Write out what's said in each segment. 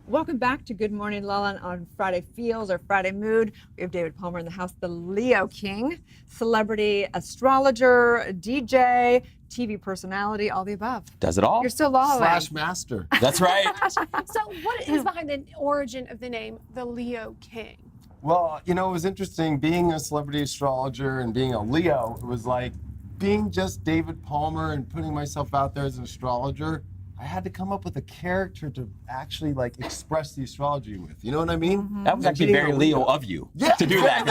Welcome back to Good Morning LaLa on Friday Feels or Friday Mood. We have David Palmer in the house, the Leo King, celebrity astrologer, DJ, TV personality, all the above. Does it all. You're still LaLa. / master. That's right. So what is behind the origin of the name, the Leo King? Well, you know, it was interesting being a celebrity astrologer and being a Leo. It was like being just David Palmer and putting myself out there as an astrologer. I had to come up with a character to actually like express the astrology with. You know what I mean? Mm-hmm. That was actually Being very a Leo of you to do that.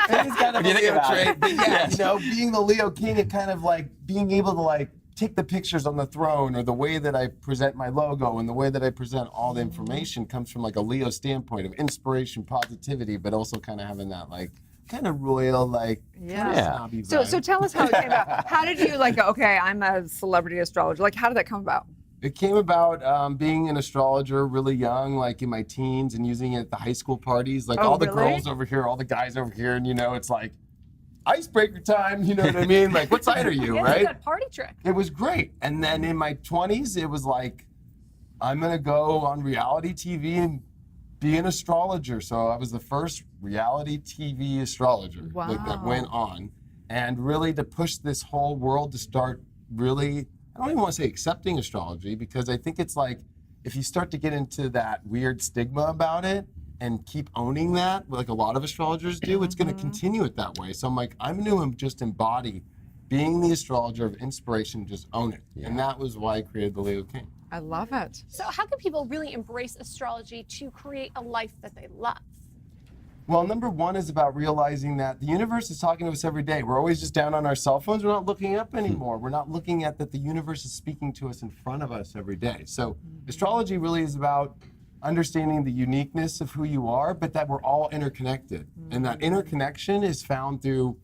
It is kind of If you a think Leo about it. trait, but yeah, Yes. you know, being the Leo King, it kind of like being able to like take the pictures on the throne, or the way that I present my logo and the way that I present all the information comes from like a Leo standpoint of inspiration, positivity, but also kind of having that like kind of royal, like Yeah. snobby So vibe. tell us how it came about. How did you like go, okay, I'm a celebrity astrologer. Like, how did that come about? It came about being an astrologer really young, like in my teens, and using it at the high school parties. Like all the really? girls over here, all the guys over here, and you know, it's like icebreaker time, you know what I mean? Like, what side are you, It's right? a good party trick. It was great. And then in my 20s, it was like, I'm gonna go on reality TV and be an astrologer. So I was the first reality TV astrologer like, that Wow. went on. And really to push this whole world to start really, I don't even want to say accepting astrology, because I think it's like, if you start to get into that weird stigma about it and keep owning that, like a lot of astrologers do, it's going to continue it that way. So I'm like, I'm going to just embody being the astrologer of inspiration, just own it. Yeah. And that was why I created the Leo King. I love it. So how can people really embrace astrology to create a life that they love? Well, number one is about realizing that the universe is talking to us every day. We're always just down on our cell phones. We're not looking up anymore. We're not looking at that the universe is speaking to us in front of us every day. So astrology really is about understanding the uniqueness of who you are, but that we're all interconnected. And that interconnection is found through,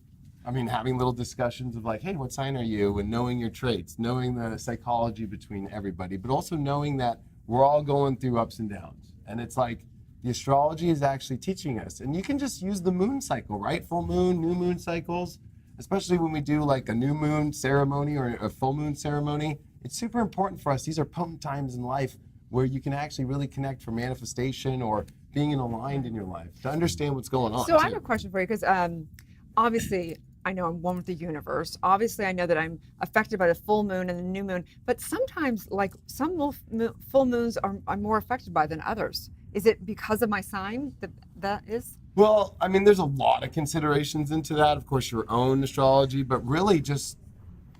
I mean, having little discussions of like, hey, what sign are you? And knowing your traits, knowing the psychology between everybody, but also knowing that we're all going through ups and downs. And it's like, the astrology is actually teaching us. And you can just use the moon cycle, right? Full moon, new moon cycles, especially when we do like a new moon ceremony or a full moon ceremony. It's super important for us. These are potent times in life where you can actually really connect for manifestation or being aligned in your life to understand what's going on. So I have too. a question for you, because obviously I know I'm one with the universe. Obviously I know that I'm affected by the full moon and the new moon, but sometimes like some full moons I'm more affected by than others. Is it because of my sign that is? Well, I mean, there's a lot of considerations into that. Of course, your own astrology, but really just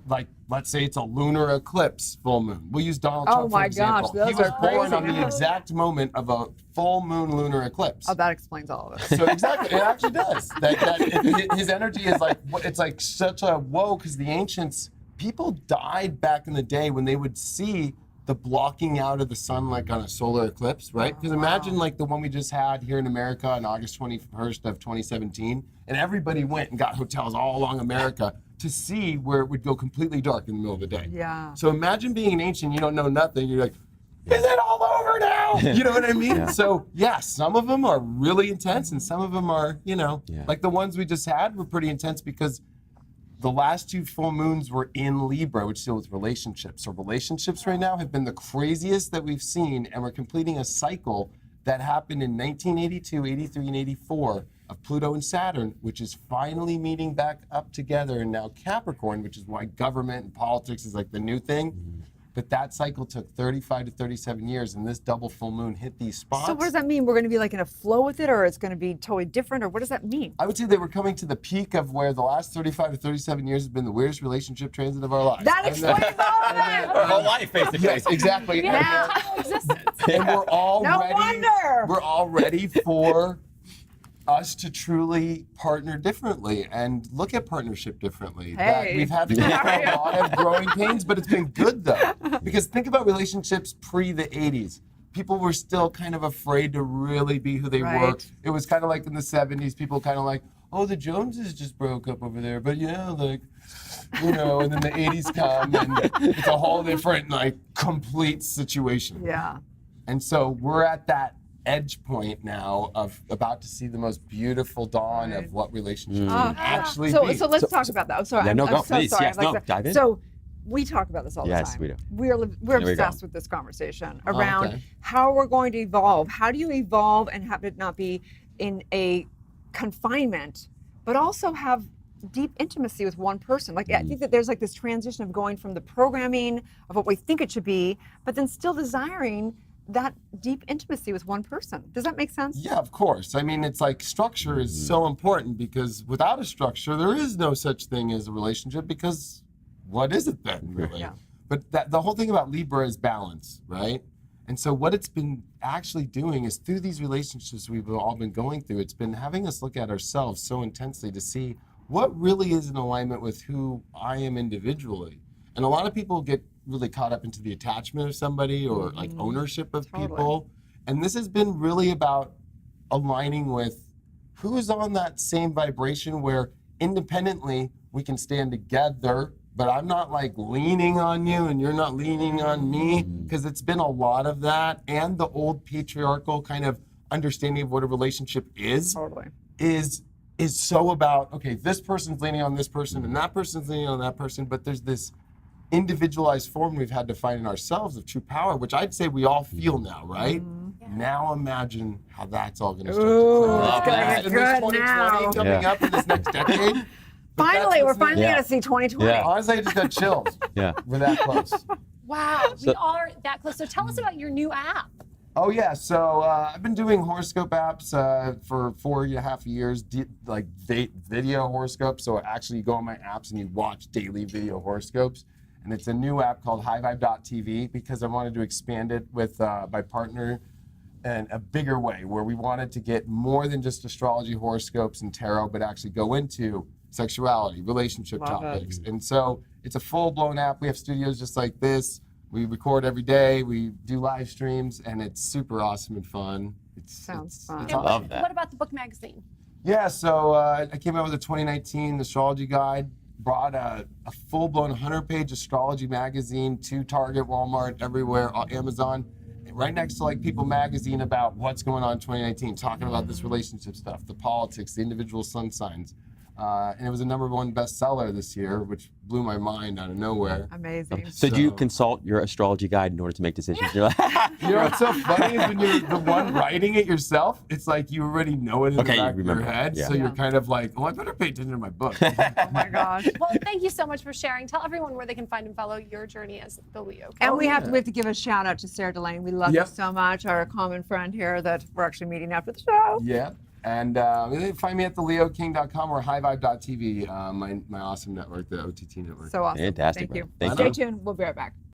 like, let's say it's a lunar eclipse full moon. We'll use Donald Oh Trump, for my example. gosh, He those was are born on crazy. the exact moment of a full moon lunar eclipse. Oh, that explains all of it. So exactly, it actually does. His energy is like, it's like such a whoa, because the ancients, people died back in the day when they would see the blocking out of the sun like on a solar eclipse, right? Because imagine like the one we just had here in America on August 21st of 2017, and everybody went and got hotels all along America to see where it would go completely dark in the middle of the day. Yeah. So imagine being an ancient, you don't know nothing, you're like, is it all over now? You know what I mean? Yeah. So yeah, some of them are really intense and some of them are, you know, Yeah. like the ones we just had were pretty intense because the last two full moons were in Libra, which deal with relationships. So relationships right now have been the craziest that we've seen, and we're completing a cycle that happened in 1982, 83, and 84 of Pluto and Saturn, which is finally meeting back up together, and now Capricorn, which is why government and politics is like the new thing. But that cycle took 35 to 37 years, and this double full moon hit these spots. So what does that mean? We're going to be like in a flow with it, or it's going to be totally different, or what does that mean? I would say they were coming to the peak of where the last 35 to 37 years has been the weirdest relationship transit of our lives. That And explains all of it. Our whole life, basically. Yes, exactly. Yeah. And we're all No ready. wonder. We're all ready for us to truly partner differently and look at partnership differently. That Hey. we've had a lot of growing pains, but it's been good though. Because think about relationships pre the 80s. People were still kind of afraid to really be who they were. Right. It was kind of like in the 70s, people kind of like, oh, the Joneses just broke up over there, but yeah, like, you know, and then the 80s come and it's a whole different, like, complete situation. Yeah. And so we're at that edge point now of about to see the most beautiful dawn Right. of what relationships Ah. can actually So be. let's talk about that. I'm sorry. Yeah, no, I'm go, so please. sorry. Yes, I'd like no, to- dive in. So we talk about this all the Yes, time. we do. We're There we go. obsessed with this conversation around okay. how we're going to evolve. How do you evolve and have it not be in a confinement, but also have deep intimacy with one person? Like I think that there's like this transition of going from the programming of what we think it should be, but then still desiring that deep intimacy with one person. Does that make sense? Yeah, of course. I mean, it's like structure is so important because without a structure, there is no such thing as a relationship because what is it then, really? Yeah. But the whole thing about Libra is balance, right? And so what it's been actually doing is through these relationships we've all been going through, it's been having us look at ourselves so intensely to see what really is in alignment with who I am individually. And a lot of people get really caught up into the attachment of somebody or like ownership of Totally. people. And this has been really about aligning with who's on that same vibration where independently we can stand together, but I'm not like leaning on you and you're not leaning on me, because it's been a lot of that. And the old patriarchal kind of understanding of what a relationship is Totally. is so about, okay, this person's leaning on this person and that person's leaning on that person, but there's this individualized form we've had to find in ourselves of true power, which I'd say we all feel now, right? Now imagine how that's all going to start Ooh, to it's clear gonna up get in good this 2020 now. coming up in this next decade. But Finally, that's we're what's finally needed. going to see 2020. Yeah. Honestly, I just got chills. Yeah. We're that close. Wow, So- we are that close. So tell us about your new app. Oh yeah, so I've been doing horoscope apps for 4.5 years, like video horoscopes. So actually, you go on my apps and you watch daily video horoscopes, and it's a new app called highvibe.tv because I wanted to expand it with my partner in a bigger way, where we wanted to get more than just astrology, horoscopes, and tarot, but actually go into sexuality, relationship Love it. topics. And so it's a full-blown app. We have studios just like this. We record every day. We do live streams, and it's super awesome and fun. Sounds fun. It's And awesome. love that. What about the book magazine? Yeah, so I came out with a 2019 astrology guide, brought a full-blown 100-page astrology magazine to Target, Walmart, everywhere, Amazon, right next to like People magazine about what's going on in 2019, talking about this relationship stuff, the politics, the individual sun signs. And it was a #1 bestseller this year, which blew my mind out of nowhere. Amazing. So do you So- consult your astrology guide in order to make decisions? You're like, You know what's so funny is when you're the one writing it yourself, it's like you already know it in Okay, the you back of your remember. head, Yeah. so you're Yeah. kind of like, oh, I better pay attention to my book. Oh my gosh. Well, thank you so much for sharing. Tell everyone where they can find and follow your journey as the Leo. And we yeah. have to give a shout out to Sarah Delane. We love Yep. you so much. Our common friend here that we're actually meeting after the show. Yeah. And you can find me at theleoking.com or highvibe.tv, my awesome network, the OTT network. So awesome. Fantastic, Thank you. man. Thank Stay tuned. We'll be right back.